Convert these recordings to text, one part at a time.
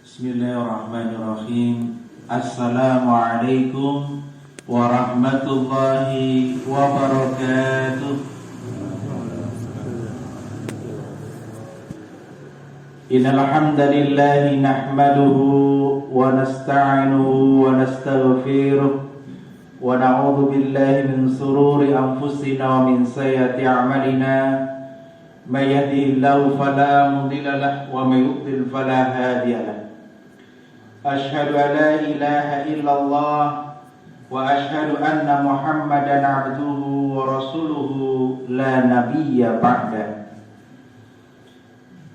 Bismillahirrahmanirrahim. Assalamualaikum warahmatullahi wabarakatuh. Innal hamdalillah nahmaduhu wa nasta'inuhu wa nastaghfiruh wa na'udzu billahi min shururi anfusina wa min sayyiati a'malina. May yahdihillahu fala mudilla lahu wa may yudlil fala hadiya lahu. Asyhadu an la ilaha illallah wa asyhadu anna Muhammadan abduhu wa rasuluhu la nabiyya ba'da.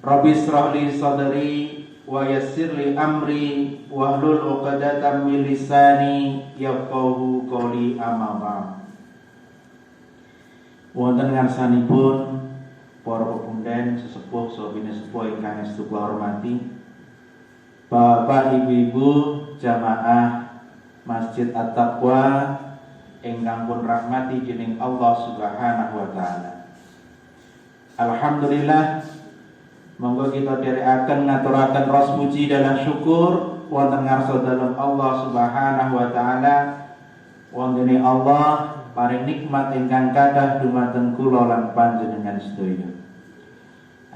Rabbi shrah li sadri wa yassir li amri wahlul 'uqdatam min lisani yafqahu qawli, amma ba'd. Wonten ngarsanipun para pepundan sesepuh sabine sepuh ingkang estu kula hormati, Bapak Ibu-ibu jamaah Masjid At-Taqwa ingkang pun rahmati dening Allah Subhanahu wa taala. Alhamdulillah, monggo kita dherekaken ngaturaken ras puji dan syukur wonten ngarsa dalem Allah Subhanahu wa taala. Wondene Allah paring nikmat ingkang kathah dumateng kula lan panjenengan sedaya.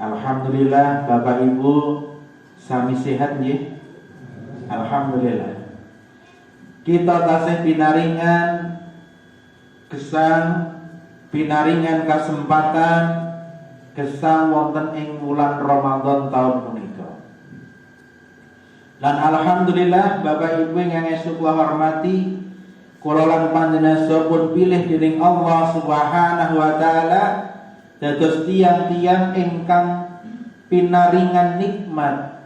Alhamdulillah, Bapak Ibu sami sehat nggih? Alhamdulillah. Kita tasih pinaringan gesang, pinaringan kesempatan gesang wonten ing wulan Ramadan tahun punika. Lan alhamdulillah Bapak Ibu ingkang estu kula hormati, kula lan panjenengan sampun pilih dening Allah Subhanahu wa taala dados tiang-tiang ingkang pinaringan nikmat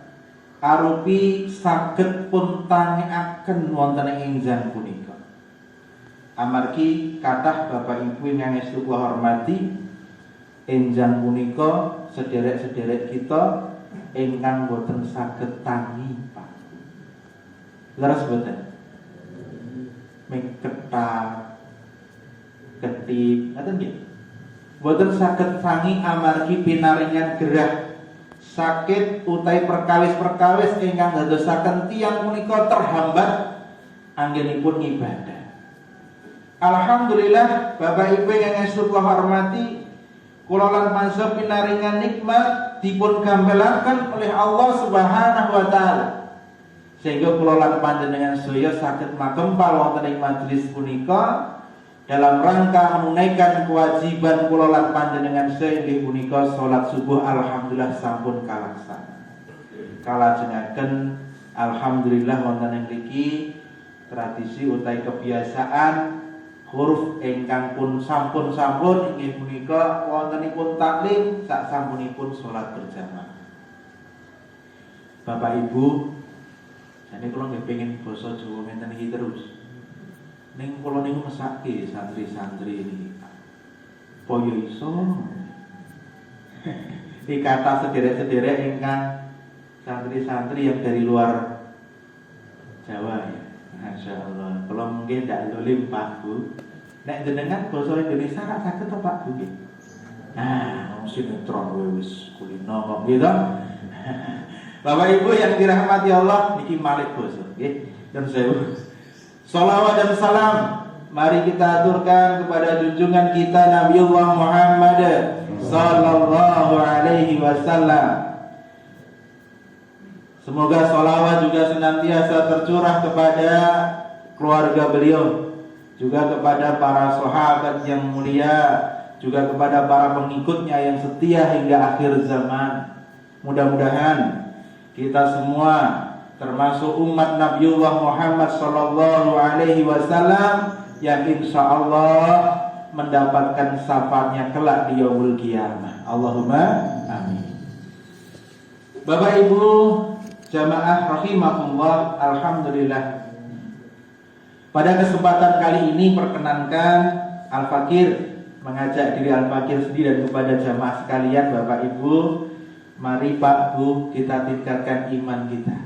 arupi saged pun tangekaken wonten ing enjang punika. Amargi kathah Bapak Ibu ingkang estu kula hormati, enjang punika sederek-sederek kita ingkang boten saged tangi, Pak. Leres boten? Ketak, ketip, ngaten nggih? Boten saged tangi amargi pinaringan gerah sakit utai perkawis-perkawis ingkang dadosaken tiyang punika terhambat anggenipun ibadah. Alhamdulillah Bapak Ibu ingkang estu kula hormati, kula lan panjenengan pinaringan nikmat dipun gampelaken oleh Allah Subhanahu wa taala, sehingga kula lan panjenengan sedaya saged makempal wonten ing majelis punika dalam rangka menunaikan kewajiban kula lan panjenengan sedaya inggih punika salat subuh. Alhamdulillah sampun kalaksana. Kalajengaken alhamdulillah wonten ing mriki tradisi utawi kebiasaan huruf ingkang pun sampun-sampun inggih punika wontenipun taklim sak sampunipun salat berjamaah. Bapak Ibu, jane kula nggih pengin basa Jawa ngeten iki terus. Ning kula niku mesake santri-santri niki. Po yo iso. Iki kata sederek-sederek ingkang santri-santri yang dari luar Jawa ya. Masyaallah. Kula mungkin ndak dolim Pak Bu. Nek jenengan basa Indonesia rak saged to Pak Bu nggih. Nah, wong sinetron wis kulino kok gitu. Bapak Ibu yang dirahmati Allah, niki malik basa nggih. Dan sewu. Salawat dan salam mari kita aturkan kepada junjungan kita Nabiullah Muhammad sallallahu alaihi wasallam. Semoga salawat juga senantiasa tercurah kepada keluarga beliau, juga kepada para sahabat yang mulia, juga kepada para pengikutnya yang setia hingga akhir zaman. Mudah-mudahan kita semua termasuk umat Nabiullah Muhammad sallallahu alaihi wasallam yang insyaallah mendapatkan syafaatnya kelak di yaumul qiyamah. Allahumma amin. Bapak Ibu jamaah rahimakumullah, alhamdulillah. Pada kesempatan kali ini perkenankan Al-Fakir mengajak diri Al-Fakir sendiri dan kepada jamaah sekalian, Bapak Ibu, mari Pak Bu kita tingkatkan iman kita.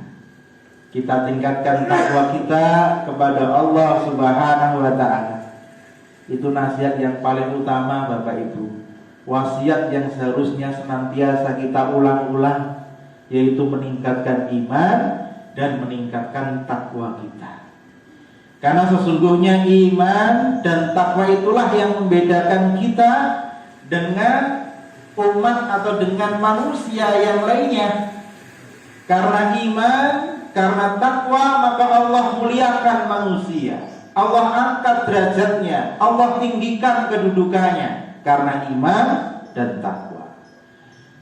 Kita tingkatkan takwa kita kepada Allah Subhanahu wa taala. Itu nasihat yang paling utama Bapak Ibu. Wasiat yang seharusnya senantiasa kita ulang-ulang, yaitu meningkatkan iman dan meningkatkan takwa kita. Karena sesungguhnya iman dan takwa itulah yang membedakan kita dengan umat atau dengan manusia yang lainnya. Karena iman, karena takwa, maka Allah muliakan manusia, Allah angkat derajatnya, Allah tinggikan kedudukannya karena iman dan takwa.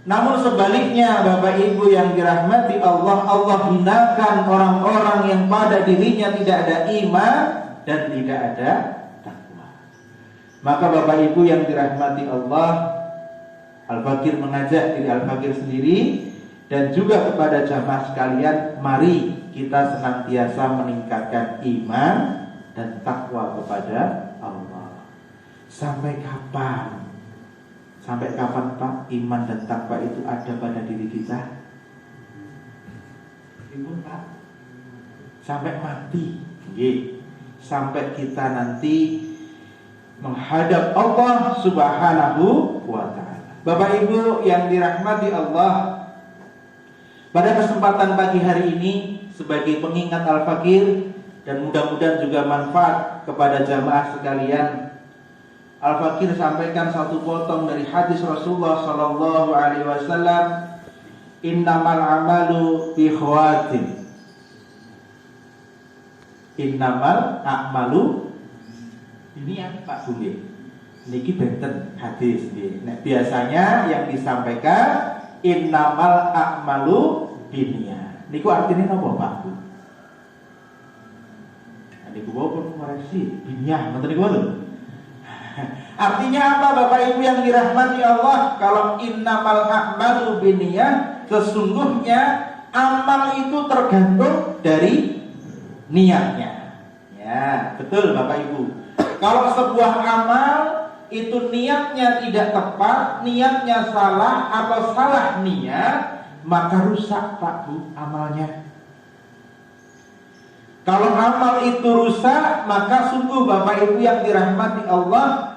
Namun sebaliknya Bapak Ibu yang dirahmati Allah, Allah hinakan orang-orang yang pada dirinya tidak ada iman dan tidak ada takwa. Maka Bapak Ibu yang dirahmati Allah, Al-Fakir mengajak diri Al-Fakir sendiri dan juga kepada jamaah sekalian, mari kita senantiasa meningkatkan iman dan takwa kepada Allah. Sampai kapan? Sampai kapan Pak iman dan takwa itu ada pada diri kita? Ibu Pak, sampai mati. Sampai kita nanti menghadap Allah Subhanahu wa ta'ala. Bapak Ibu yang dirahmati Allah, pada kesempatan pagi hari ini sebagai pengingat Al-Fakir dan mudah-mudahan juga manfaat kepada jamaah sekalian, Al-Fakir sampaikan satu potong dari hadis Rasulullah sallallahu alaihi wasallam, innamal a'malu bi khawatim. Innamal a'malu ini yang Pak Bungge. Niki benten hadis nggih. Nek biasanya yang disampaikan innamal a'malu binniyat. Niku artinya napa Pak Bu? Niku pun koreksi binniyah, ngoten niku lho. Artinya apa Bapak Ibu yang dirahmati Allah? Kalau innamal a'malu binniyat, sesungguhnya amal itu tergantung dari niatnya. Ya, betul Bapak Ibu. Kalau sebuah amal itu niatnya tidak tepat, niatnya salah atau salah niat, maka rusak Pak Bu amalnya. Kalau amal itu rusak, maka sungguh Bapak Ibu yang dirahmati Allah,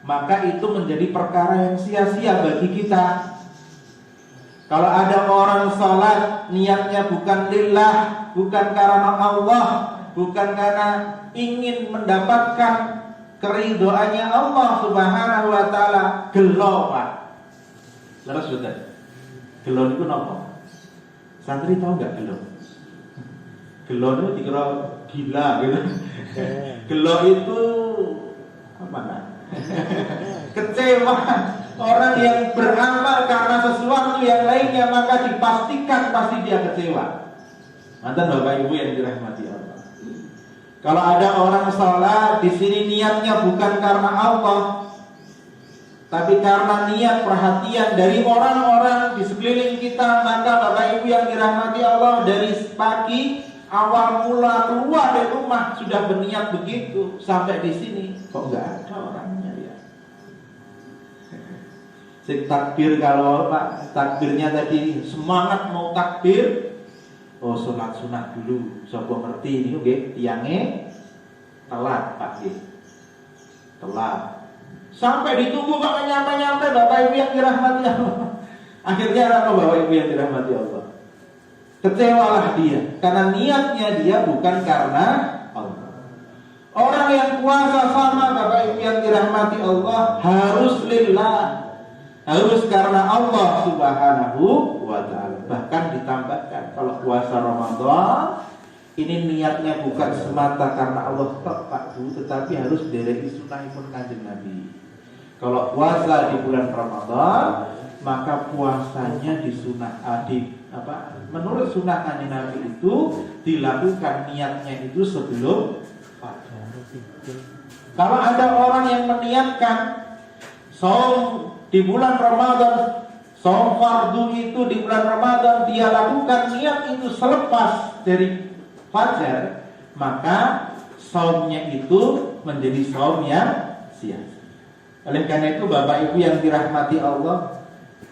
maka itu menjadi perkara yang sia-sia bagi kita. Kalau ada orang salat niatnya bukan lillah, bukan karena Allah, bukan karena ingin mendapatkan keridhoannya Allah Subhanahu wa ta'ala, gelo Pak. Terus betul. Gelo itu apa? Santri tahu nggak gelo? Gelo itu dikira gila gitu. Gelo itu apa nah? Kecewa. Orang yang beramal karena sesuatu yang lainnya, maka dipastikan pasti dia kecewa. Mantan Bapak Ibu yang dirahmati Allah. Kalau ada orang salat di sini niatnya bukan karena Allah, tapi karena niat perhatian dari orang-orang di sekeliling kita, maka Bapak Ibu yang dirahmati Allah, dari pagi awal mula keluar dari rumah sudah berniat begitu, sampai di sini kok nggak ada orangnya ya. Takbir, kalau Pak takbirnya tadi semangat mau takbir, oh sunat dulu, sapa ngerti ini nggih tiange telat Pak nggih. Telat. Sampai ditunggu kok nyampe-nyampe Bapak Ibu yang dirahmati Allah. Akhirnya apa Bapak Ibu yang dirahmati Allah? Kecewalah dia karena niatnya dia bukan karena Allah. Orang yang puasa sama Bapak Ibu yang dirahmati Allah harus lillah, harus karena Allah Subhanahu wa ta'ala. Bahkan ditambahkan kalau puasa Ramadan ini niatnya bukan semata karena Allah Pak Bu, tetapi harus dari sunahipun Kanjeng Nabi. Kalau puasa di bulan Ramadan, maka puasanya menurut sunnah Kanjeng Nabi itu dilakukan niatnya itu sebelum fajar. Kalau ada orang yang meniatkan saum di bulan Ramadan, saum fardu itu di bulan Ramadan, dia lakukan niat itu selepas dari fajar, maka saumnya itu menjadi saum yang sia-sia. Oleh karena itu Bapak Ibu yang dirahmati Allah,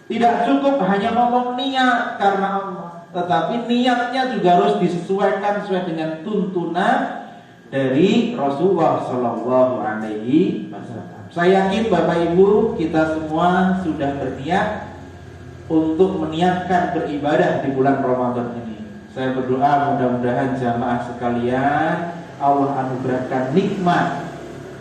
tidak cukup hanya ngomong niat karena Allah, tetapi niatnya juga harus disesuaikan sesuai dengan tuntunan dari Rasulullah Sallallahu Alaihi Wasallam. Saya yakin Bapak Ibu kita semua sudah berniat untuk meniatkan beribadah di bulan Ramadan ini. Saya berdoa mudah-mudahan jamaah sekalian Allah anugerahkan nikmat,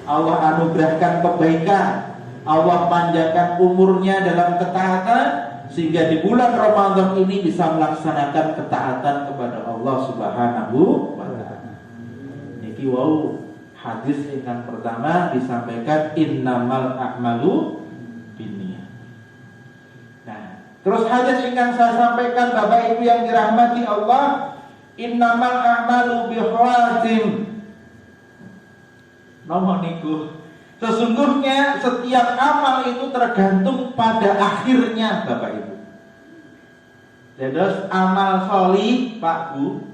Allah anugerahkan kebaikan, Allah panjangkan umurnya dalam ketaatan, sehingga di bulan Ramadan ini bisa melaksanakan ketaatan kepada Allah Subhanahu wa ta'ala. Niki wau hadis yang pertama disampaikan innamal a'malu binniyat. Nah, terus hadis yang saya sampaikan Bapak Ibu yang dirahmati Allah, innamal a'malu bikhawatim. Nomor niku, sesungguhnya setiap amal itu tergantung pada akhirnya Bapak Ibu. Jadi amal sholih Pak Bu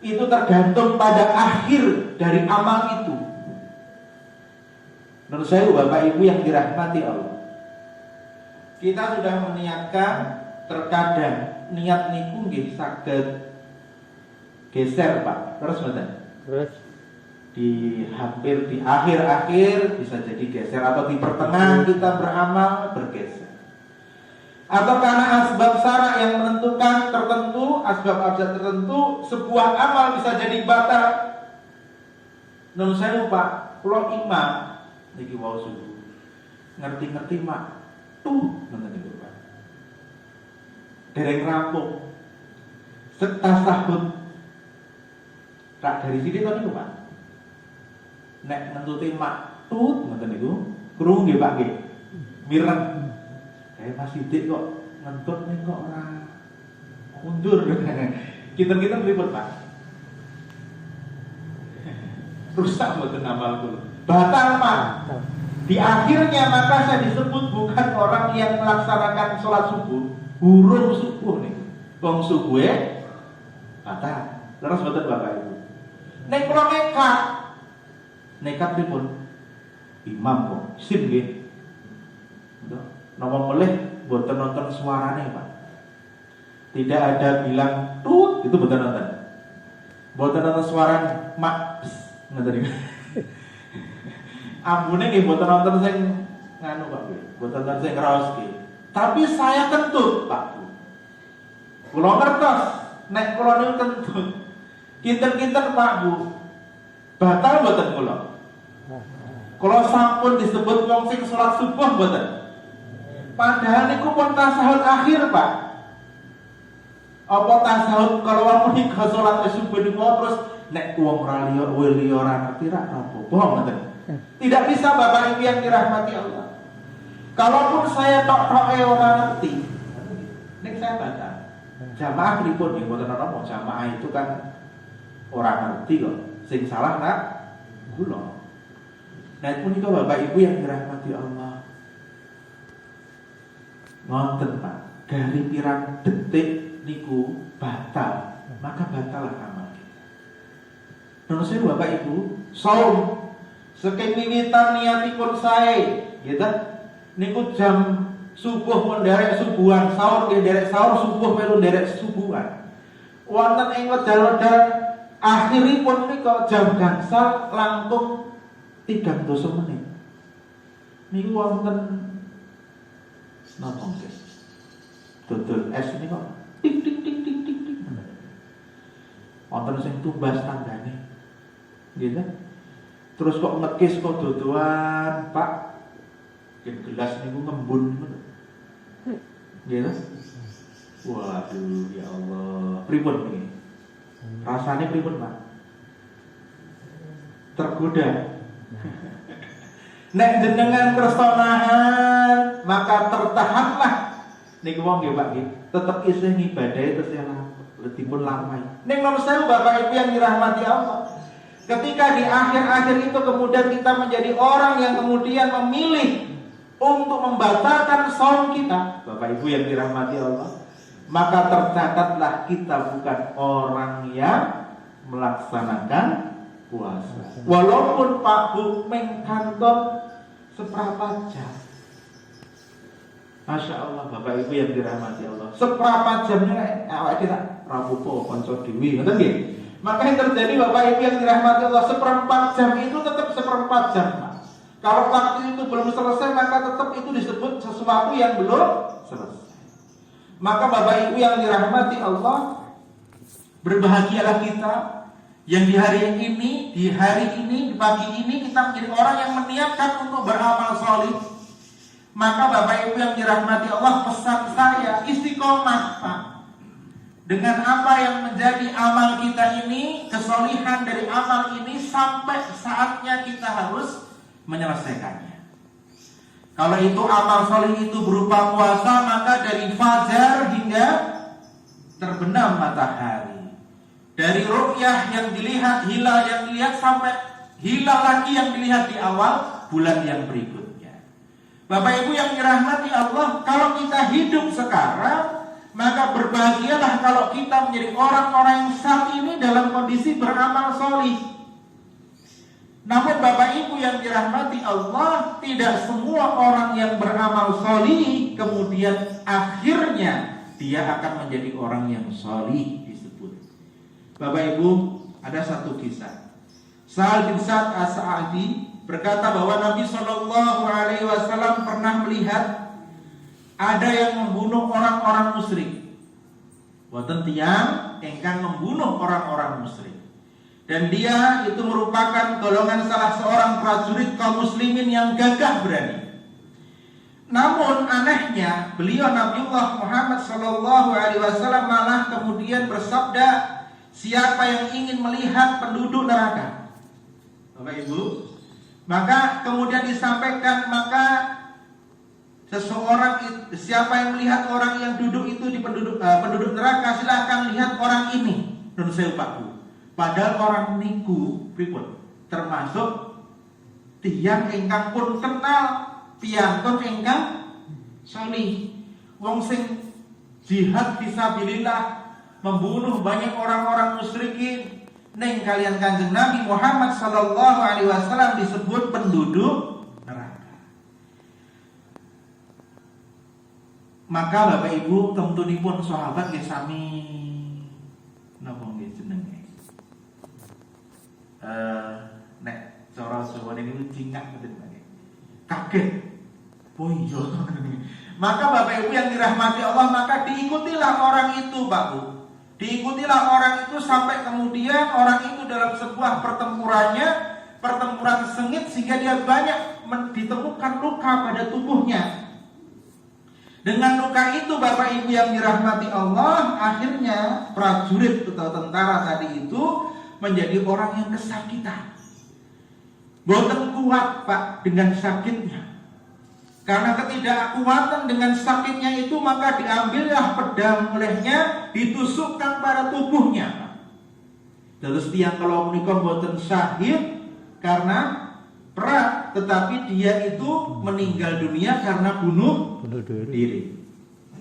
itu tergantung pada akhir dari amal itu. Menurut saya Bapak Ibu yang dirahmati Allah, kita sudah meniatkan, terkadang niat niku nggih saged geser Pak. Terus mboten? Terus di hampir di akhir-akhir bisa jadi geser, atau di pertengahan kita beramal bergeser, atau karena asbab syara' yang menentukan tertentu, asbab-asbab tertentu sebuah amal bisa jadi batal. Nun saya lupa, kalau imam niki wau subuh ngerti-ngerti mak ngoten niku Pak, dereng rampung setasahud tak dari sini to niku Pak. Nek nentuti mak ngoten niku krungu nggih Pak nggih mireng. Mas Sidik kok ngentut nih kok ora mundur. Kita pripun Pak? Rusak mboten amal kula. Batal Pak. Di akhirnya maka saya disebut bukan orang yang melaksanakan sholat subuh, burung subuh nih. Wong subuhe batal. Terus mboten Bapak Ibu. Nek kula nekat pripun? Imam kok sim nggih. Nomor melih boten nonton suarane Pak. Tidak ada bilang tut itu boten nonton. Boten nonton suarane mak ngoten iki. Ambune nggih boten nonton sing nganu Pak. Boten nonton sing raos iki. Tapi saya kentut Pak. Kula ngertos nek kula niku kentut. Kinten-kinten Pak Bu. Batal boten kula. Kula sampun disebut wong sing salat subuh boten. Padahal niku pun tasahud akhir Pak. Apa tasahud kalau wong menika salat subuh niku terus nek wong ora liya ora ngerti ra apa-apa ngoten. Tidak bisa Bapak Ibu yang dirahmati Allah. Kalaupun saya tok-toke ora ngerti, nek saya batal. Jamaah pripun nggih mboten ana jamaah itu kan ora ngerti kok. Sing salah nak kula. Nah punika Bapak Ibu yang dirahmati Allah. Ngonten Pak, dari pirang detik niku batal, maka batal amal kita. Menurut saya Bapak Ibu, saum saking wiwitan niatipun sae, gitu. Niku jam subuh menderek subuhan, sahur nderek sahur, subuh melu nderek subuhan. Wonten ing wedal-wedal akhiripun nika jam gangsal langkung 3 menit. Niku wonten napa nggih? Dodol es ini kok tik tik tik tik tik tik. Wonten sing tumbas tanggane. Gitu. Terus kok ngekis kok dodoan, Pak. Gelas niku ngembun ngono. Gitu. Waduh, ya Allah. Pripun niki? Rasane pripun, Pak? Tergoda. Nek jenengan kersa nahan, maka tertahanlah. Niku wong nggih Pak nggih, tetep isih ngibadahi terus dipun lamai. Ning nomor 1 Bapak Ibu yang dirahmati Allah. Ketika di akhir-akhir itu kemudian kita menjadi orang yang kemudian memilih untuk membatalkan saum kita, Bapak Ibu yang dirahmati Allah, maka tercatatlah kita bukan orang yang melaksanakan puasa. Walaupun Pak Bu mengkantor seperempat jam. Masya Allah Bapak Ibu yang dirahmati Allah. Seperempat jamnya awak kita rapupo konco dewi, ngoten nggih. Maka yang terjadi Bapak Ibu yang dirahmati Allah, seperempat jam itu tetap seperempat jam. Kalau waktu itu belum selesai, maka tetap itu disebut sesuatu yang belum selesai. Maka Bapak Ibu yang dirahmati Allah, Berbahagialah kita yang di hari ini, di pagi ini kita menjadi orang yang meniatkan untuk beramal solih. Maka Bapak Ibu yang dirahmati Allah, pesan saya istiqomah Pak. Dengan apa yang menjadi amal kita ini, kesolihan dari amal ini sampai saatnya kita harus menyelesaikannya. Kalau itu amal solih itu berupa puasa, maka dari fajar hingga terbenam matahari. Dari ru'yah yang dilihat, hilal yang dilihat sampai hilal lagi yang dilihat di awal bulan yang berikutnya. Bapak Ibu yang dirahmati Allah, kalau kita hidup sekarang, maka berbahagialah kalau kita menjadi orang-orang yang saat ini dalam kondisi beramal solih. Namun Bapak Ibu yang dirahmati Allah, tidak semua orang yang beramal solih kemudian akhirnya dia akan menjadi orang yang solih. Bapak Ibu, ada satu kisah. Sahal bin Sa'ad As-Sa'idi berkata bahwa Nabi SAW pernah melihat ada yang membunuh orang-orang musyrik. Boten tiyang engkang membunuh orang-orang musyrik. Dan dia itu merupakan golongan salah seorang prajurit kaum muslimin yang gagah berani. Namun anehnya, beliau Nabiullah Muhammad SAW malah kemudian bersabda, siapa yang ingin melihat penduduk neraka, Bapak Ibu, maka kemudian disampaikan, maka siapa yang melihat orang yang duduk itu di penduduk neraka, silakan lihat orang ini. Menurut saya Pak Bu, padahal orang niku pripun termasuk tiyang ingkang pun kenal piyantun ingkang salih, wong sing jihad fisabilillah, membunuh banyak orang-orang musyrikin. Neng kalian Kanjeng Nabi Muhammad SAW disebut penduduk neraka. Maka Bapak Ibu temtunipun sahabat nggih sami napa nggih jenenge? Nek cara Jawa niku cingak mboten nggih. Kaget. Oh iya. Maka Bapak Ibu yang dirahmati Allah, maka diikutilah orang itu, Pak Bu. Diikutilah orang itu sampai kemudian orang itu dalam sebuah pertempuran sengit sehingga dia banyak ditemukan luka pada tubuhnya. Dengan luka itu Bapak Ibu yang dirahmati Allah, akhirnya prajurit atau tentara tadi itu menjadi orang yang kesakitan. Boten kuat Pak dengan sakitnya. Karena ketidakkuatan dengan sakitnya itu, maka diambillah pedang olehnya, ditusukkan pada tubuhnya. Terus tiang kalau menikah boten syahid karena perang, tetapi dia itu meninggal dunia karena bunuh diri.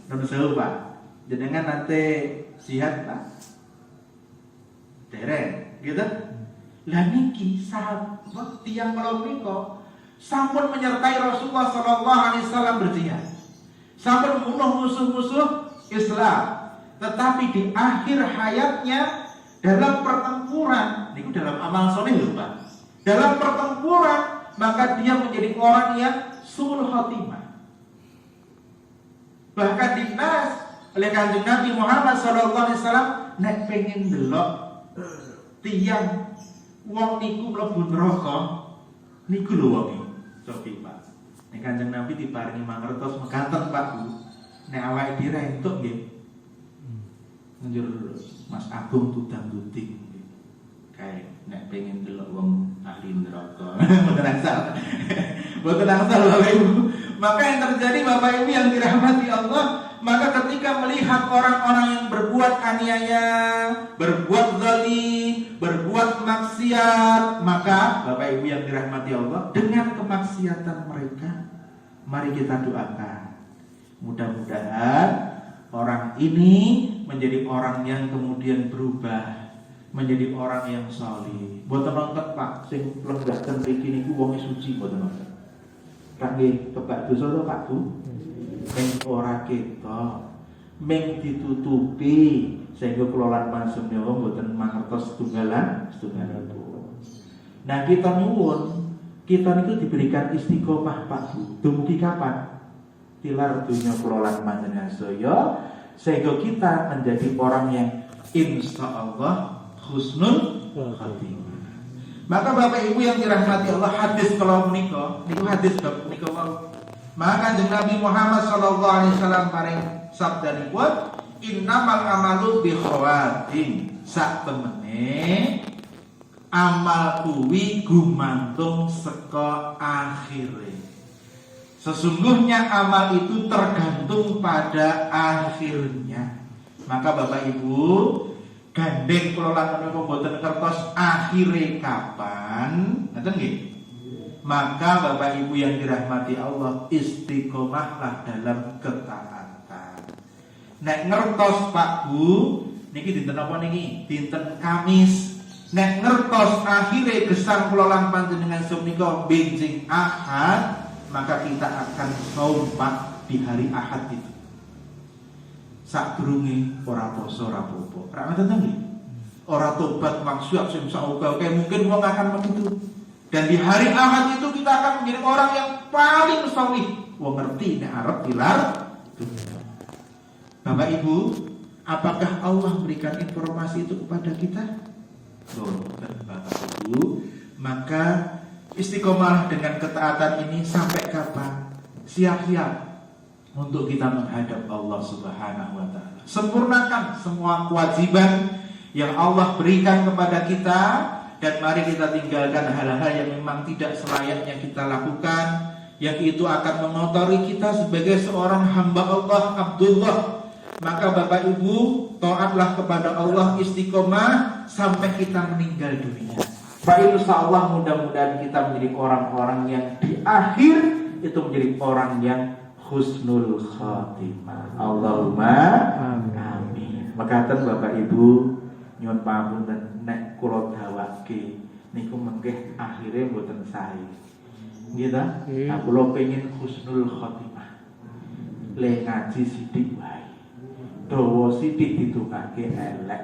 Terus saya Pak, jenengan nanti sihat Pak, dereng, gitu. Lah niki sahabat tiang kalau menikah sampun menyertai Rasulullah SAW berjihad, sampun membunuh musuh-musuh Islam. Tetapi di akhir hayatnya dalam pertempuran, ini dalam amal soleh lho Pak, dalam pertempuran maka dia menjadi orang yang suul khotimah. Bahkan dinas oleh Kanjeng Nabi Muhammad SAW, nek pengen delok tiang wong niku mlebu neraka, niku lho wong iki. Cobi Pak, nek Kanjeng Nabi diparingi mangertos mekaten Pak Bu, nek awake dhewe entuk nggih. Njur Mas Agung tudang guting kae nek pengen delok wong ahli neraka. Mboten angsal. Mboten angsal Bapak Ibu. Maka yang terjadi Bapak Ibu yang dirahmati Allah, maka ketika melihat orang-orang yang berbuat aniaya, berbuat zalim, berbuat maksiat, maka Bapak Ibu yang dirahmati Allah, dengan kemaksiatan mereka, mari kita doakan. Mudah-mudahan orang ini menjadi orang yang kemudian berubah, menjadi orang yang salih. Mboten nonton Pak, sing lenggahken mriki niku wong suci mboten nonton. Kak nggih kebak dosa to Pak Bu? Meng ora ketok, meng ditutupi sehingga kula lan mansun menawa mboten mangertos setunggalan itu. Nah kita nyuwun, kita niku diberikan istiqomah Pak Bu. Dumugi kapan? Tilar dunya kula lan panjenengan saya, sehingga kita menjadi orang yang insyaallah husnul khatimah. Maka Bapak Ibu yang dirahmati Allah, hadis kalau menika niku hadis bab menika wau. Maka Kanjeng Nabi Muhammad sallallahu alaihi wasallam paring sabdanipun, innamal amalu bi khawatim. Sak temene amal kuwi gumantung saka akhire. Sesungguhnya amal itu tergantung pada akhirnya. Maka Bapak Ibu gandeng kula lan menika mboten kertos akhire kapan, ngoten nggih. Maka Bapak Ibu yang dirahmati Allah, istiqomahlah dalam ketaatan. Nek ngertos Pak Bu, niki dinten apa niki? Dinten Kamis. Nek ngertos akhire gesang kula lan panjenengan menika benjing Ahad, maka kita akan saum Pak di hari Ahad itu. Sadurunge ora poso ora apa-apa. Ra ngoten nggih. Ora tobat maksiat sing sauga-uga mungkin wong akan begitu. Dan di hari Ahad itu kita akan menjadi orang yang paling salih. Wong ngerti nek arep tilar dunya. Bapak Ibu, apakah Allah memberikan informasi itu kepada kita? Bapak Ibu, maka istiqomah dengan ketaatan ini sampai kapan? Siap-siap untuk kita menghadap Allah Subhanahu wa taala. Sempurnakan semua kewajiban yang Allah berikan kepada kita, dan mari kita tinggalkan hal-hal yang memang tidak selayaknya kita lakukan, yang itu akan mengotori kita sebagai seorang hamba Allah, Abdullah. Maka Bapak Ibu, taatlah kepada Allah, istiqomah sampai kita meninggal dunia. Pak, insyaallah mudah-mudahan kita menjadi orang-orang yang di akhir itu menjadi orang yang husnul khatimah. Allahumma amin. Makaten Bapak Ibu, nyuwun pamunten nek kula dawake niku mengke akhire mboten sae. Nggih ta? Nah, kula pengin husnul khatimah. Le ngaji sithik wae. Dawa sithik ditungake elek.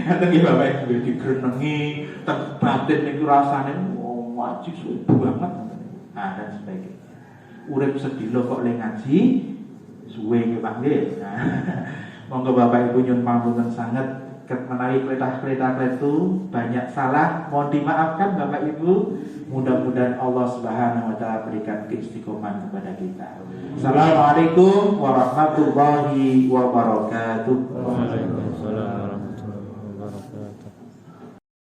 Ngoten nggih Bapak Ibu, digrenengi teng batin niku rasane ngaji suwe banget. Nah, dan sebagainya. Urip sedilo kok le ngaji suwe nggih Pak nggih. Nah, monggo Bapak Ibu nyuwun pamunten sanget menawi kletah-kletah itu banyak salah, mohon dimaafkan Bapak Ibu. Mudah-mudahan Allah Subhanahu wa taala berikan keistiqomahan kepada kita. Assalamualaikum warahmatullahi wabarakatuh. Waalaikumsalam.